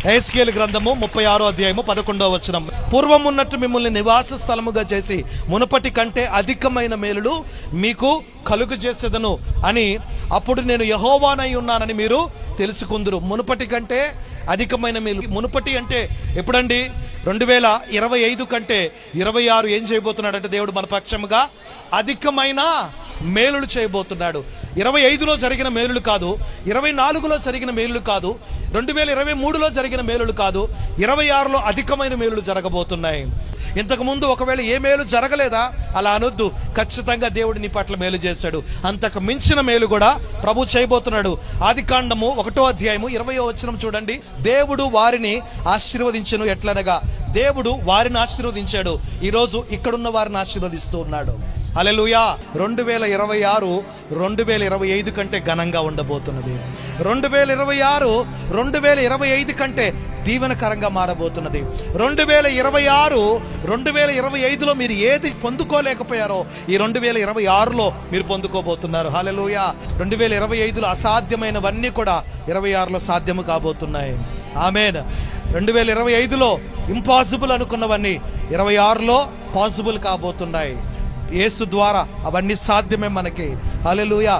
యెహెజ్కేలు గ్రంథము 36వ అధ్యాయము 11వ వచనం. పూర్వం ఉన్నట్టు మిమ్మల్ని నివాస స్థలముగా చేసి మునుపటి కంటే అధికమైన మేలులు మీకు కలుగు చేసేదను అని అప్పుడు నేను యెహోవానై ఉన్నానని మీరు తెలుసుకుందురు. మునుపటి కంటే అధికమైన మేలు. మునుపటి అంటే ఎప్పుడండి? 2025 కంటే 26 ఏం చేయబోతున్నాడంటే దేవుడు మన పక్షముగా అధికమైన మేలులు చేయబోతున్నాడు. 25లో జరిగిన మేలులు కాదు, 24లో జరిగిన మేలులు కాదు, 2023లో జరిగిన మేలులు కాదు, 26లో అధికమైన మేలులు జరగబోతున్నాయి. ఇంతకుముందు ఒకవేళ ఏ మేలు జరగలేదా అలా అనొద్దు. ఖచ్చితంగా దేవుడు నీ పట్ల మేలు చేశాడు. అంతకు మించిన మేలు కూడా ప్రభు చేయబోతున్నాడు. ఆదికాండము 1వ అధ్యాయము 20వ వచనం చూడండి. దేవుడు వారిని ఆశీర్వదించెను ఎట్లనగా, దేవుడు వారిని ఆశీర్వదించాడు. ఈరోజు ఇక్కడున్న వారిని ఆశీర్వదిస్తూ ఉన్నాడు. హల్లెలూయా. 2026 2025 కంటే ఘనంగా ఉండబోతున్నది. 2026 2025 కంటే దీవెనకరంగా మారబోతున్నది. 2026 2025లో మీరు ఏది పొందుకోలేకపోయారో ఈ 2026లో మీరు పొందుకోబోతున్నారు. హల్లెలూయా. 2025లో అసాధ్యమైనవన్నీ కూడా 26లో సాధ్యము కాబోతున్నాయి. ఆమేన్. 2025లో ఇంపాసిబుల్ అనుకున్నవన్నీ 26లో పాసిబుల్ కాబోతున్నాయి. యేసు ద్వారా అవన్నీ సాధ్యమే మనకి. హల్లెలూయా.